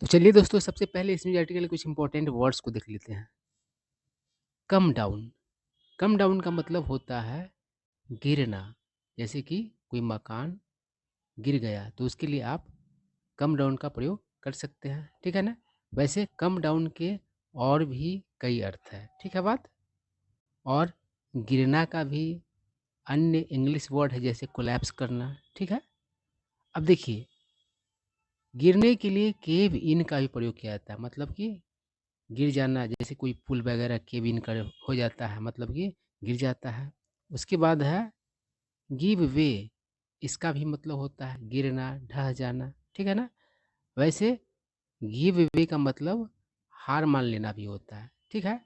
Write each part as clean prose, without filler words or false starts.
तो चलिए दोस्तों, सबसे पहले इस न्यूज़ आर्टिकल के कुछ इंपॉर्टेंट वर्ड्स को देख लेते हैं। Come down. कम डाउन का मतलब होता है गिरना। जैसे कि कोई मकान गिर गया तो उसके लिए आप कम डाउन का प्रयोग कर सकते हैं, ठीक है ना? वैसे कम डाउन के और भी कई अर्थ है, ठीक है बात? और गिरना का भी अन्य इंग्लिश वर्ड है, जैसे कोलैप्स करना, ठीक है? अब देखिए, गिरने के लिए केव इन का भी प्रयोग किया जाता है, मतलब कि गिर जाना, जैसे कोई पुल वगैरह केबिन कर हो जाता है, मतलब कि गिर जाता है। उसके बाद है गिव वे। इसका भी मतलब होता है गिरना, ढह जाना, ठीक है ना? वैसे गिव वे का मतलब हार मान लेना भी होता है, ठीक है?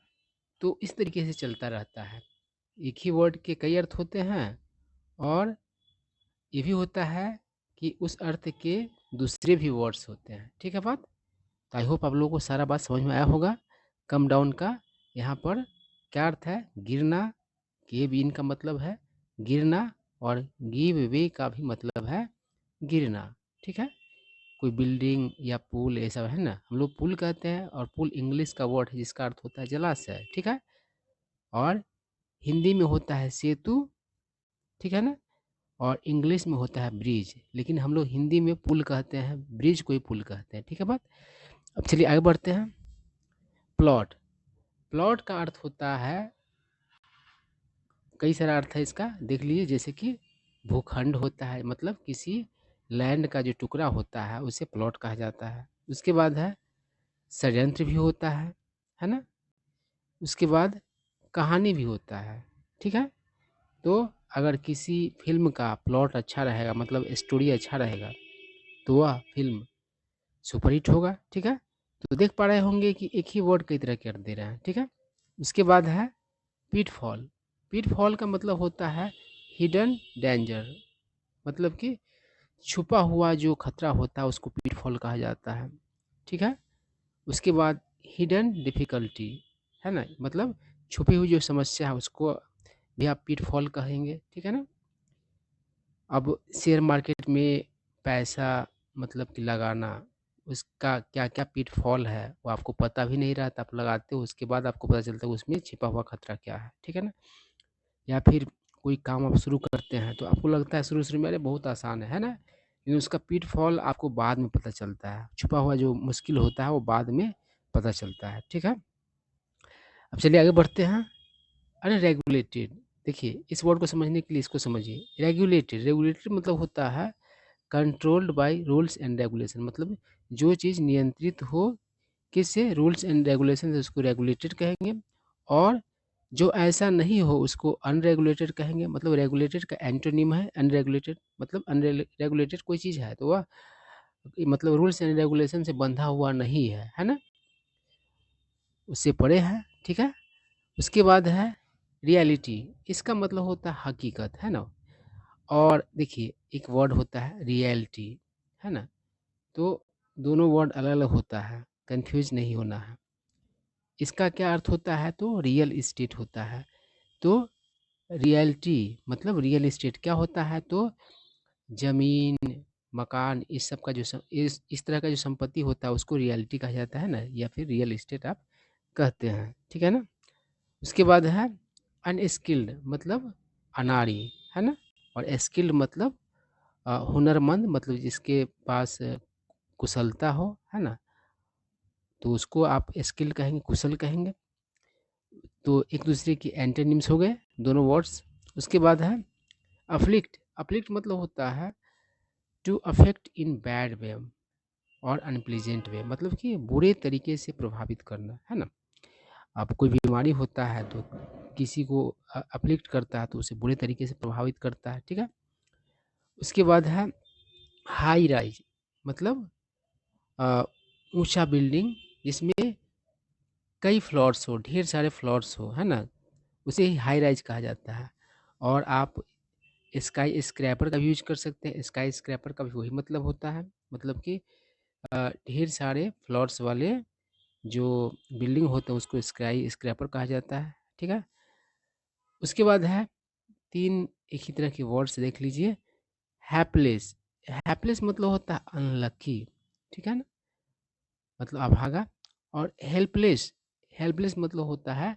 तो इस तरीके से चलता रहता है। एक ही वर्ड के कई अर्थ होते हैं, और ये भी होता है कि उस अर्थ के दूसरे भी वर्ड्स होते हैं, ठीक है बात? तो आई होप आप लोगों को सारा बात समझ में आया होगा। कम डाउन का यहाँ पर क्या अर्थ है? गिरना। गिव इन का मतलब है गिरना, और गिव वे का भी मतलब है गिरना, ठीक है? कोई बिल्डिंग या पुल ऐसा है ना, हम लोग पुल कहते हैं, और पुल इंग्लिश का वर्ड है जिसका अर्थ होता है जलाशय, ठीक है? और हिंदी में होता है सेतु, ठीक है ना? और इंग्लिश में होता है ब्रिज, लेकिन हम लोग हिंदी में पुल कहते हैं, ब्रिज को ही पुल कहते हैं, ठीक है बात? अब चलिए आगे बढ़ते हैं। प्लॉट। प्लॉट का अर्थ होता है, कई सारा अर्थ है इसका, देख लीजिए। जैसे कि भूखंड होता है, मतलब किसी लैंड का जो टुकड़ा होता है उसे प्लॉट कहा जाता है। उसके बाद है षड्यंत्र भी होता है ना? उसके बाद कहानी भी होता है, ठीक है? तो अगर किसी फिल्म का प्लॉट अच्छा रहेगा, मतलब स्टोरी अच्छा रहेगा, तो वह फिल्म सुपरहिट होगा, ठीक है? तो देख पा रहे होंगे कि एक ही वर्ड कई तरह के अर्थ दे रहे हैं, ठीक है? उसके बाद है पिटफॉल। पिटफॉल का मतलब होता है हिडन डेंजर, मतलब कि छुपा हुआ जो खतरा होता है उसको पिटफॉल कहा जाता है, ठीक है? उसके बाद हिडन डिफिकल्टी, है ना, मतलब छुपी हुई जो समस्या है उसको भी आप पिटफॉल कहेंगे, ठीक है ना? अब शेयर मार्केट में पैसा मतलब कि लगाना, उसका क्या क्या पिटफॉल है वो आपको पता भी नहीं रहता, आप लगाते हो उसके बाद आपको पता चलता है उसमें छिपा हुआ खतरा क्या है, ठीक है ना? या फिर कोई काम आप शुरू करते हैं तो आपको लगता है शुरू शुरू में अरे बहुत आसान है ना? लेकिन उसका पिटफॉल आपको बाद में पता चलता है, छुपा हुआ जो मुश्किल होता है वो बाद में पता चलता है, ठीक है? अब चलिए आगे बढ़ते हैं। अनरेगुलेटेड। देखिए, इस वर्ड को समझने के लिए इसको समझिए। रेगुलेटेड, रेगुलेटेड मतलब होता है controlled by rules and regulation, मतलब जो चीज़ नियंत्रित हो किससे? रूल्स एंड रेगुलेशन से, उसको रेगुलेटेड कहेंगे। और जो ऐसा नहीं हो उसको अनरेगुलेटेड कहेंगे। मतलब रेगुलेटेड का एंटोनिम है अनरेगुलेटेड, मतलब अनरेगुलेटेड कोई चीज़ है तो वह मतलब रूल्स एंड रेगुलेशन से बंधा हुआ नहीं है ना? उससे परे है, ठीक है? उसके बाद है रियलिटी। इसका मतलब होता है हकीकत, है ना? और देखिए, एक वर्ड होता है रियलिटी, है ना? तो दोनों वर्ड अलग अलग होता है, कंफ्यूज नहीं होना है। इसका क्या अर्थ होता है? तो रियल इस्टेट होता है। तो रियलिटी मतलब रियल इस्टेट क्या होता है? तो ज़मीन, मकान, इस सब का जो इस तरह का जो संपत्ति होता है उसको रियलिटी कहा जाता है ना, या फिर रियल इस्टेट आप कहते हैं, ठीक है ना? उसके बाद है अनस्किल्ड, मतलब अनाड़ी, है ना? और स्किल्ड मतलब हुनरमंद, मतलब जिसके पास कुशलता हो, है ना? तो उसको आप स्किल्ड कहेंगे, कुशल कहेंगे। तो एक दूसरे की एंटोनिम्स हो गए दोनों वर्ड्स। उसके बाद है अफ्लिक्ट। अफ्लिक्ट मतलब होता है to affect in bad way और अनप्लीजेंट वे, मतलब कि बुरे तरीके से प्रभावित करना, है ना? अब कोई बीमारी होता है तो किसी को अफ्लिक्ट करता है तो उसे बुरे तरीके से प्रभावित करता है, ठीक है? उसके बाद है हाई राइज, मतलब अ, ऊंचा बिल्डिंग जिसमें कई फ्लोर्स हो, ढेर सारे फ्लोर्स हो, है ना? उसे ही हाई राइज कहा जाता है। और आप स्काई स्क्रैपर का भी यूज कर सकते हैं। स्काई स्क्रैपर का भी वही मतलब होता है, मतलब कि ढेर सारे फ्लोर्स वाले जो बिल्डिंग होते हैं उसको स्काई स्क्रैपर कहा जाता है, ठीक है? उसके बाद है तीन एक ही तरह के वर्ड्स देख लीजिए। हैपलेस। हैपलेस मतलब होता है अनलकी, ठीक है ना? मतलब अभागा। और हेल्पलेस, हेल्पलेस मतलब होता है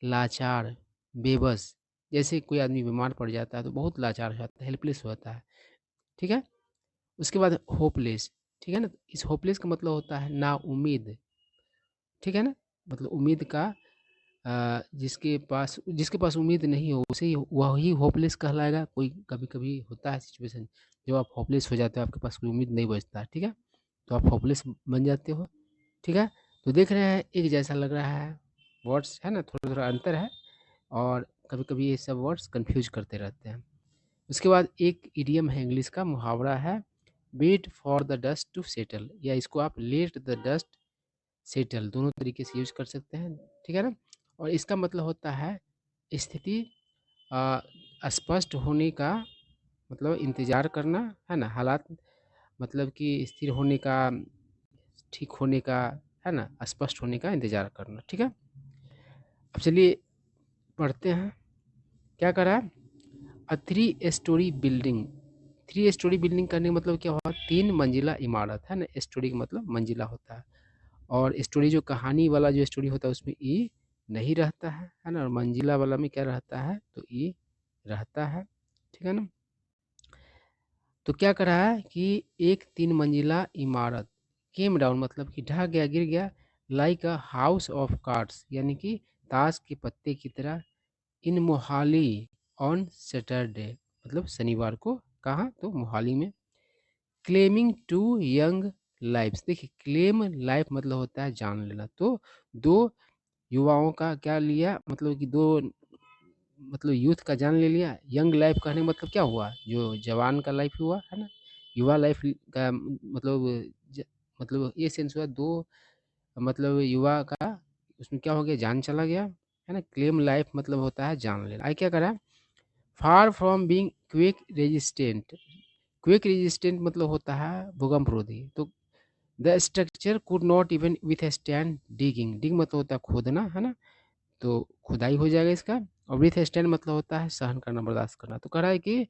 लाचार, बेबस। जैसे कोई आदमी बीमार पड़ जाता है तो बहुत लाचार हो जाता है, हेल्पलेस होता है, ठीक है। उसके बाद होपलेस, ठीक है ना। इस होपलेस का मतलब होता है ना उम्मीद, ठीक है ना। मतलब उम्मीद का जिसके पास उम्मीद नहीं हो उसे वही होपलेस कहलाएगा। कोई कभी कभी होता है सिचुएशन जब आप होपलेस हो जाते हो, आपके पास कोई उम्मीद नहीं बचता है, ठीक है, तो आप होपलेस बन जाते हो, ठीक है। तो देख रहे हैं एक जैसा लग रहा है, वर्ड्स है ना, थोड़ा थोड़ा अंतर है, और कभी कभी ये सब वर्ड्स कंफ्यूज करते रहते हैं। उसके बाद एक इडियम है, इंग्लिश का मुहावरा है, wait for the dust to settle, या इसको आप लेट द डस्ट सेटल, दोनों तरीके से यूज कर सकते हैं, ठीक है ना। और इसका मतलब होता है स्थिति स्पष्ट होने का, मतलब इंतजार करना, है ना। हालात मतलब कि स्थिर होने का, ठीक होने का, है ना, स्पष्ट होने का इंतजार करना, ठीक है। अब चलिए पढ़ते हैं क्या करा है। अ 3 स्टोरी बिल्डिंग, 3 स्टोरी बिल्डिंग करने का मतलब क्या हुआ, 3 मंजिला इमारत, है ना। स्टोरी का मतलब मंजिला होता है, और स्टोरी जो कहानी वाला जो स्टोरी होता है उसमें ई नहीं रहता है ना। और मंजिला वाला में क्या रहता है, तो ई रहता है, ठीक है ना। तो क्या करा है कि एक 3 मंजिला इमारत केम डाउन, मतलब कि ढह गया, गिर गया, like a house of cards, यानी कि ताश के पत्ते की तरह, इन मोहाली ऑन सैटरडे, मतलब शनिवार को, कहाँ, तो मोहाली में। क्लेमिंग टू यंग लाइफ्स, देखिए क्लेम लाइफ मतलब होता है जान लेना, तो दो युवाओं का क्या लिया, मतलब कि दो, मतलब यूथ का जान ले लिया। यंग लाइफ कहने का मतलब क्या हुआ, जो जवान का लाइफ हुआ, है ना। युवा लाइफ का मतलब ज, मतलब ये सेंस हुआ दो, मतलब युवा का, उसमें क्या हो गया, जान चला गया, है ना। क्लेम लाइफ मतलब होता है जान लेना। आई क्या करा, far from being quake resistant, quake resistant मतलब होता है भूकंप रोधी। तो the structure could not even withstand digging, dig मतलब होता है खोदना, है ना, तो खुदाई हो जाएगा इसका। और विथ स्टैंड मतलब होता है सहन करना, बर्दाश्त करना। तो कह रहा है कि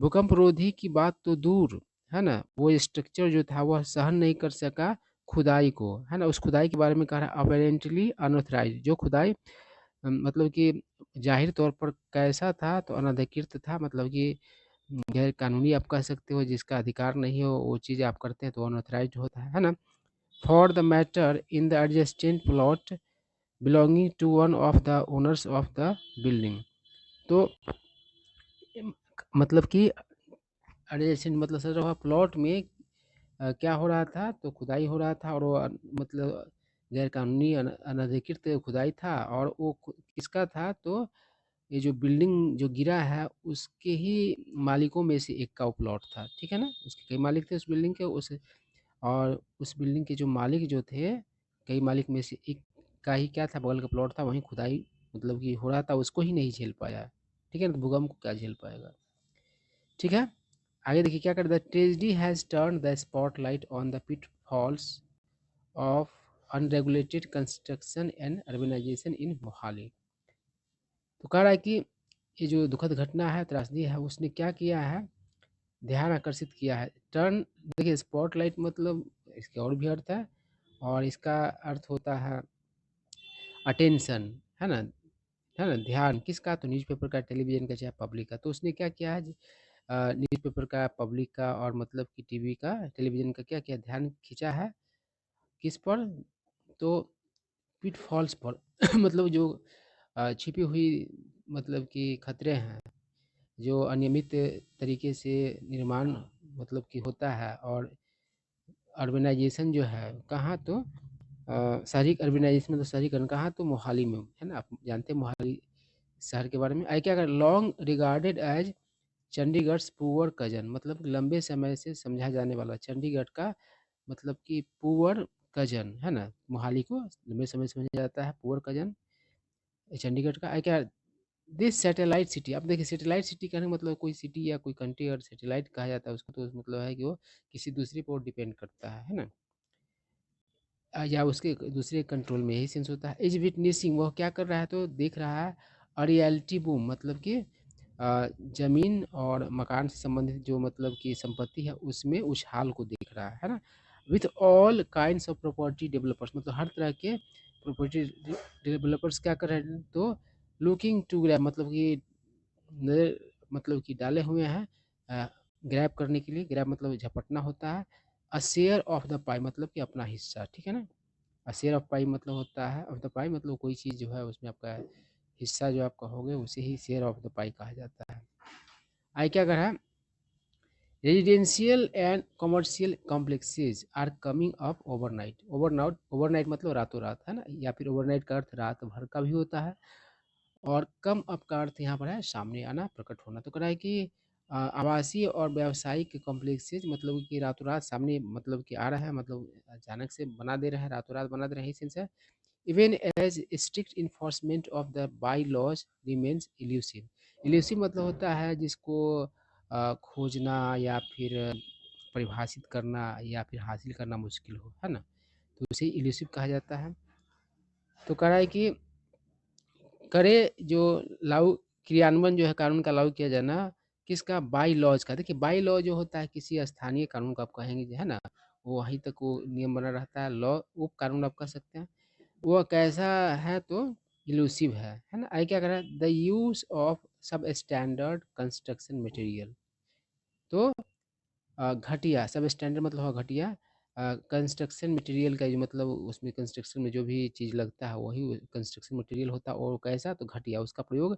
भूकंप रोधी की बात तो दूर, है ना, वो स्ट्रक्चर जो था वह सहन नहीं कर सका खुदाई को, है ना। उस खुदाई के बारे में कह रहा है अपेरेंटली अनऑथराइज्ड, जो खुदाई मतलब कि जाहिर तौर पर कैसा था, तो अनधिकृत था, मतलब कि गैर कानूनी आप कह सकते हो, जिसका अधिकार नहीं हो वो चीज़ आप करते हैं तो अनऑथराइज्ड होता है ना। For the matter in the adjacent plot belonging to one of the owners of the building. तो मतलब कि एडजेसेंट मतलब सर रहा प्लॉट में क्या हो रहा था, तो खुदाई हो रहा था, और वो मतलब गैर कानूनी अनधिकृत खुदाई था, और वो किसका था, तो ये जो बिल्डिंग जो गिरा है उसके ही मालिकों में से एक का वो प्लॉट था, ठीक है ना। उसके कई मालिक थे उस बिल्डिंग के, उस और उस बिल्डिंग के जो मालिक जो थे, कई मालिक में से एक का ही क्या था, बगल का प्लॉट था, वहीं खुदाई मतलब कि हो रहा था, उसको ही नहीं झेल पाया, ठीक है ना। तो भूकंप को क्या झेल पाएगा, ठीक है। आगे देखिए क्या करता है, tragedy has turn the spotlight on the pitfalls of unregulated construction and urbanisation in Mohali. तो कह रहा है कि ये जो दुखद घटना है, त्रासदी है, उसने क्या किया है, ध्यान आकर्षित किया है। टर्न, देखिए स्पॉटलाइट मतलब इसके और भी अर्थ है, और इसका अर्थ होता है अटेंशन, है ना, ध्यान किसका, तो न्यूज़पेपर का, टेलीविज़न का, चाहे पब्लिक का। तो उसने क्या किया है, न्यूज़पेपर का, पब्लिक का, और मतलब कि टीवी का, टेलीविज़न का क्या किया, ध्यान खींचा है किस पर, तो पिटफॉल्स पर मतलब जो छिपी हुई मतलब कि खतरे हैं, जो अनियमित तरीके से निर्माण मतलब कि होता है, और अर्बनाइजेशन जो है कहाँ, तो शहरी अर्बनाइजेशन मतलब शहरीकरण कहाँ, तो मोहाली में, है ना। आप जानते हैं मोहाली शहर के बारे में। आई क्या कर, long regarded as Chandigarh poor cousin, मतलब लंबे समय से समझा जाने वाला चंडीगढ़ का मतलब कि पुअर कजन, है ना। मोहाली को लंबे समय से समझा जाता है पुअर कजन चंडीगढ़ का। आई क्या, दिस सैटेलाइट सिटी, अब देखिए सैटेलाइट सिटी कहने का मतलब कोई सिटी या कोई कंट्री अगर सैटेलाइट कहा जाता है उसको, तो मतलब है कि वो किसी दूसरे पर डिपेंड करता है ना, या उसके दूसरे कंट्रोल में, यही सेंस होता है। इज विटनेसिंग, वह क्या कर रहा है, तो देख रहा है अ रियलिटी बूम, मतलब कि ज़मीन और मकान से संबंधित जो मतलब कि संपत्ति है उसमें उछाल को देख रहा है ना। With all kinds of property developers, मतलब हर तरह के प्रॉपर्टी डेवलपर्स क्या कर रहे हैं, तो लुकिंग टू ग्रैब, मतलब कि नजर, मतलब कि डाले हुए हैं ग्रैब करने के लिए। ग्रैब मतलब झपटना होता है। अ शेयर ऑफ द पाई मतलब कि अपना हिस्सा, ठीक है ना। अ शेयर ऑफ पाई मतलब होता है, ऑफ द पाई मतलब कोई चीज़ जो है उसमें आपका हिस्सा जो आपका हो गया उसे ही शेयर ऑफ द पाई कहा जाता है। आई क्या कर रहा है, residential and commercial complexes are coming up overnight. Overnight मतलब रातों रात, है ना, या फिर ओवरनाइट का अर्थ रात भर का भी होता है, और कम अप का अर्थ यहाँ पर है सामने आना, प्रकट होना। तो कह रहा है कि आवासीय और व्यावसायिक कॉम्प्लेक्सेज मतलब कि रातों रात सामने मतलब कि आ रहा है, मतलब अचानक से बना दे रहा है, रातों रात बना दे रहे हैं, सेंस है। Even as strict enforcement of the by laws remains elusive. Elusive मतलब होता है जिसको खोजना या फिर परिभाषित करना या फिर हासिल करना मुश्किल हो, है ना, तो उसे इल्यूसिव कहा जाता है। तो कह रहा है कि करे जो लागू क्रियान्वयन जो है कानून का लागू किया जाना, किसका, बाई लॉज का। देखिए बाई लॉ जो होता है किसी स्थानीय कानून को आप कहेंगे जो है ना, वो वहीं तक वो नियम बना रहता है। लॉ उप कानून आप कह सकते हैं। वो कैसा है, तो इलूसिव है ना। आई क्या कर रहा है, द यूज ऑफ सब स्टैंडर्ड कंस्ट्रक्शन मटेरियल। तो घटिया, सब स्टैंडर्ड मतलब होगा घटिया, कंस्ट्रक्शन मटेरियल का जो मतलब उसमें कंस्ट्रक्शन में जो भी चीज़ लगता है वही कंस्ट्रक्शन मटेरियल होता है, और कैसा, तो घटिया उसका प्रयोग।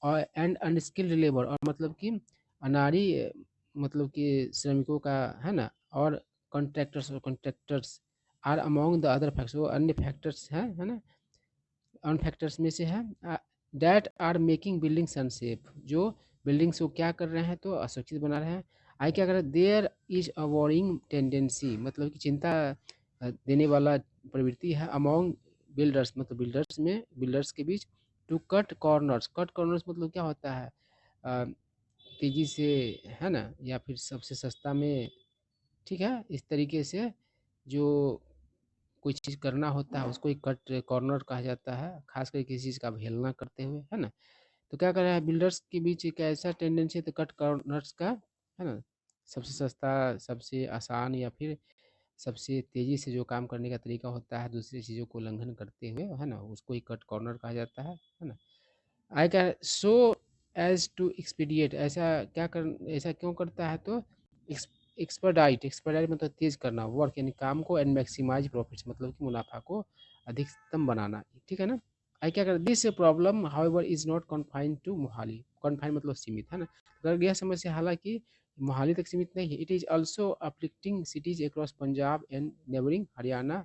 और एंड अनस्किल्ड लेबर, और मतलब कि अनाड़ी मतलब कि श्रमिकों का, है ना, और contractors are among the other factors, वो अन्य फैक्टर्स हैं, है ना, उन फैक्टर्स में से है। That are making buildings unsafe, जो बिल्डिंग्स को क्या कर रहे हैं, तो असुरक्षित बना रहे हैं। आई क्या कर रहे हैं, there is a worrying tendency, मतलब कि चिंता देने वाला प्रवृत्ति है, अमॉन्ग बिल्डर्स मतलब बिल्डर्स के बीच, to cut corners. Cut corners मतलब क्या होता है, अ, तेजी से, है ना, या फिर सबसे सस्ता में, ठीक है, इस तरीके से जो कोई चीज़ करना होता है उसको एक कट कॉर्नर कहा जाता है, खास करके किसी चीज़ का अवहेलना करते हुए, है ना। तो क्या कर रहा है, बिल्डर्स के बीच एक ऐसा टेंडेंसी है, तो कट कॉर्नर्स का, है ना, सबसे सस्ता, सबसे आसान, या फिर सबसे तेज़ी से जो काम करने का तरीका होता है दूसरी चीज़ों को उल्लंघन करते हुए, है ना, उसको ही कट कॉर्नर कहा जाता है ना। आई क्या, सो एज टू एक्सपीडिएट, ऐसा क्यों करता है, तो एक्सपर्डाइट मतलब तेज करना वर्क, यानी काम को, एंड मैक्सिमाइज प्रॉफिट्स मतलब कि मुनाफा को अधिकतम बनाना, ठीक है ना। आई क्या कर, this problem however is not confined to Mohali. Confined मतलब सीमित, है ना। अगर यह समस्या हालांकि मोहाली तक सीमित नहीं है, it is also afflicting cities across Punjab and neighbouring Haryana,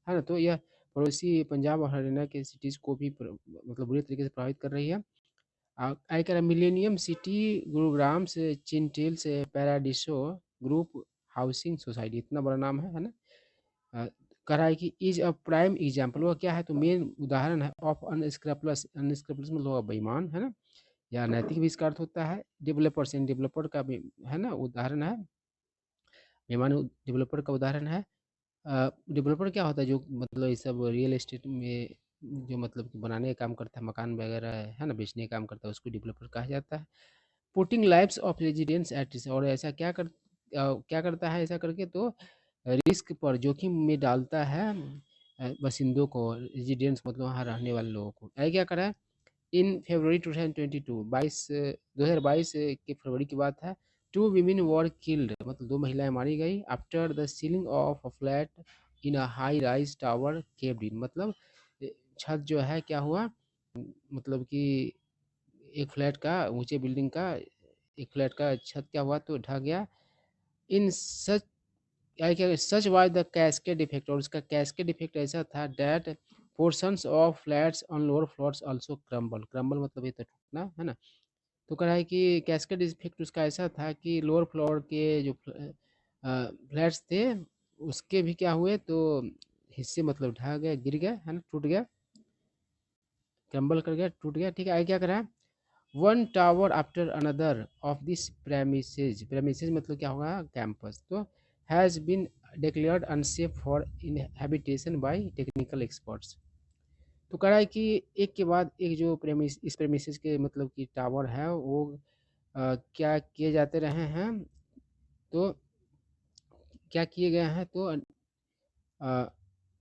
है ना। तो यह पड़ोसी पंजाब और हरियाणा के सिटीज़ को भी मतलब बुरी तरीके से प्रभावित कर रही है। आई कह रहा मिलेनियम सिटी गुरुग्राम से, चिंटेल से, पैराडिसो ग्रुप हाउसिंग सोसाइटी, इतना बड़ा नाम है ना। अ, कह रहा है कि इज अ प्राइम एग्जाम्पल, वो क्या है, तो मेन उदाहरण है, ऑफ अनस्क्रैपलस। अनस्क्रैपलस मतलब होगा बेईमान, है ना, या नैतिक भी इसका अर्थ होता है। डेवलपर्स, इन डेवलपर का भी, है ना, उदाहरण है, बेईमान डेवलपर का उदाहरण है। डेवलपर क्या होता है, जो मतलब ये सब रियल एस्टेट में जो मतलब कि बनाने का काम करता है, मकान वगैरह, है ना, बेचने का काम करता है, उसको डेवलपर कहा जाता है। Putting lives of residents at risk, और ऐसा क्या करता है ऐसा करके, तो रिस्क पर, जोखिम में डालता है बसिंदों को, रेजिडेंट्स मतलब वहाँ रहने वाले लोगों को। ऐसा क्या करा है, इन फरवरी 2022 2022 के फरवरी की बात है। टू वीमेन वर किल्ड, मतलब दो महिलाएं मारी गई, after the ceiling of a flat in a high rise tower caved in, मतलब छत जो है क्या हुआ, मतलब कि एक फ्लैट का, ऊंचे बिल्डिंग का एक फ्लैट का छत क्या हुआ, तो ढह गया। इन सच, क्या सच वाज द कैस्केड इफेक्ट, और उसका कैस्केड इफेक्ट ऐसा था, that portions of flats on lower floors also crumble. Crumble मतलब ये तो टूटना, है ना। तो कह रहा है कि कैस्केड इफेक्ट उसका ऐसा था कि लोअर फ्लोर के जो फ्लैट्स थे उसके भी क्या हुए, तो हिस्से मतलब ढह गया, गिर गया, है ना, टूट गया, क्रम्बल कर गया, टूट गया, ठीक है। आगे क्या करा है, one tower after another of this premises मतलब क्या होगा, कैंपस, तो has been declared unsafe for inhabitation by technical experts. तो कह रहा है कि एक के बाद एक जो इस प्रेमिसेस के मतलब कि टावर है वो क्या किए जाते रहे हैं, तो क्या किए गए हैं तो अ,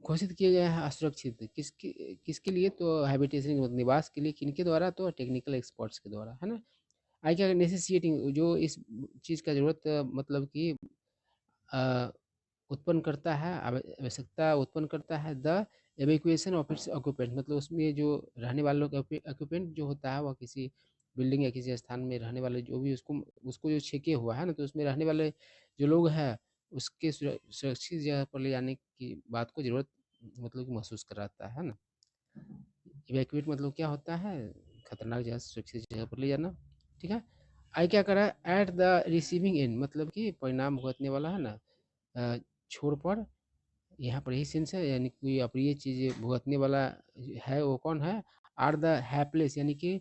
घोषित किए गए हैं असुरक्षित किसके किसके लिए तो हैबिटेशन मतलब निवास के लिए किनके द्वारा तो टेक्निकल एक्सपर्ट्स के द्वारा है ना। आई क्या नेसेसिएटिंग जो इस चीज़ का ज़रूरत मतलब कि अ, उत्पन्न करता है आवश्यकता उत्पन्न करता है द एवेक्यूएशन ऑफ इट्स ऑक्यूपेंट मतलब उसमें जो रहने वालों का ऑक्यूपेंट जो होता है वह किसी बिल्डिंग या किसी स्थान में रहने वाले जो भी उसको उसको जो छेके हुआ है ना तो उसमें रहने वाले जो लोग हैं उसके सुरक्षित जगह पर ले जाने की बात को ज़रूरत मतलब कि महसूस कराता है ना। इवैक्यूएट मतलब क्या होता है खतरनाक जगह से सुरक्षित जगह पर ले जाना। ठीक है। आई क्या करा एट द रिसीविंग एंड मतलब कि परिणाम भुगतने वाला है ना छोर पर यहाँ पर यही सेंस है यानी कोई अप्रिय चीज़ भुगतने वाला है वो कौन है आर द हैप्लेस यानी कि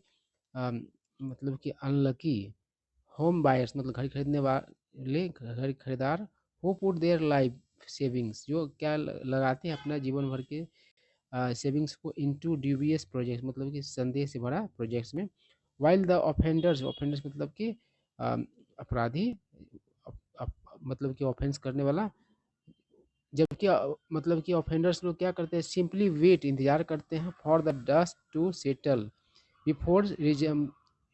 मतलब कि अनलकी होम बायर्स मतलब घर खरीदने वाले घर खरीदार who put their life savings जो क्या लगाते हैं अपना जीवन भर के सेविंग्स को इनटू ड्यूबियस प्रोजेक्ट्स मतलब कि संदेह से भरा प्रोजेक्ट्स में वाइल द ऑफेंडर्स ऑफेंडर्स मतलब कि अपराधी मतलब कि ऑफेंस करने वाला जबकि मतलब कि ऑफेंडर्स लोग क्या करते हैं सिंपली वेट इंतजार करते हैं for the dust to settle before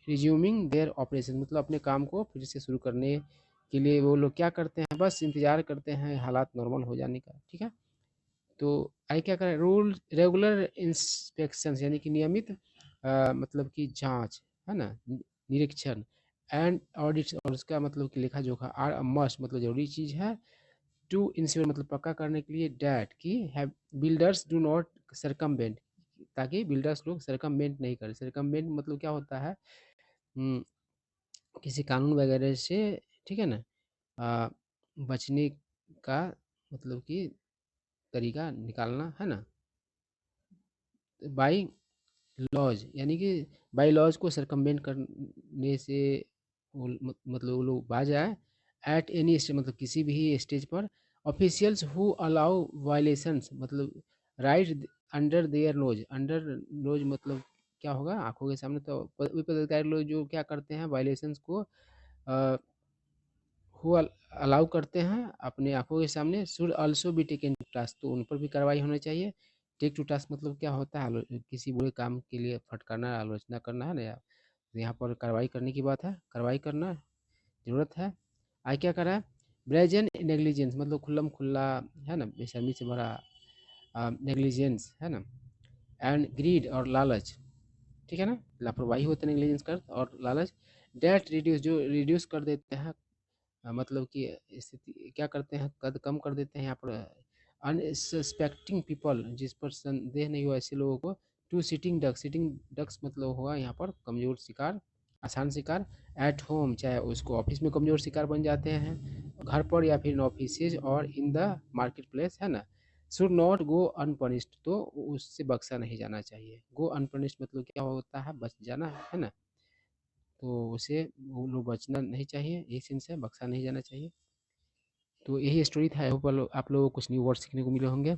resuming their operation मतलब अपने काम को फिर से शुरू करने के लिए वो लोग क्या करते हैं बस इंतजार करते हैं हालात नॉर्मल हो जाने का। ठीक है। तो आई क्या करें रूल रेगुलर इंस्पेक्शन यानी कि नियमित मतलब कि जांच है ना निरीक्षण एंड ऑडिट और उसका मतलब कि लेखा जोखा आर अ मस्ट मतलब जरूरी चीज़ है टू इंश्योर मतलब पक्का करने के लिए डैट कि बिल्डर्स डू नॉट सरकमवेंट ताकि बिल्डर्स लोग सरकमवेंट नहीं करें। सरकमवेंट मतलब क्या होता है हम्म, किसी कानून वगैरह से ठीक है ना आ, बचने का मतलब कि तरीका निकालना है ना बाई लॉज यानी कि बाई लॉज को सरकमवेंट करने से मतलब वो लोग बाज आए एट एनी स्टेज मतलब किसी भी स्टेज पर ऑफिशियल्स हु अलाउ वायलेशंस मतलब right under their nose under nose मतलब क्या होगा आंखों के सामने तो वही पदाधिकारी लोग जो क्या करते हैं वायलेशंस को हु अलाउ करते हैं अपने आंखों के सामने should also be taken to task तो उन पर भी कार्रवाई होनी चाहिए। टेक टू टास्क मतलब क्या होता है किसी बुरे काम के लिए फटकारना आलोचना करना है ना यहाँ पर कार्रवाई करने की बात है कार्रवाई करना ज़रूरत है। आई क्या करा है ब्रेजन नेग्लिजेंस मतलब खुल्लम खुल्ला है ना बेशर्मी से भरा नेग्लिजेंस है ना एंड ग्रीड और लालच ठीक है ना लापरवाही होता है नेग्लिजेंस कर और लालच डेट रिड्यूस जो रिड्यूस कर देते हैं मतलब कि स्थिति क्या करते हैं कद कम कर देते हैं यहाँ पर अनसस्पेक्टिंग पीपल जिस पर संदेह नहीं हो ऐसे लोगों को टू सिटिंग डक्स मतलब होगा यहाँ पर कमजोर शिकार आसान शिकार एट होम चाहे उसको ऑफिस में कमजोर शिकार बन जाते हैं घर पर या फिर इन ऑफिस और इन द मार्केट प्लेस है ना शुड नॉट गो अनपनिश्ड तो उससे बख्शा नहीं जाना चाहिए। गो अनपनिश्ड मतलब क्या होता है बच जाना है ना तो उसे वो लोग बचना नहीं चाहिए एक सेंस है बख्शा नहीं जाना चाहिए। तो यही स्टोरी था आई होप आप लोगों को कुछ न्यू वर्ड सीखने को मिले होंगे।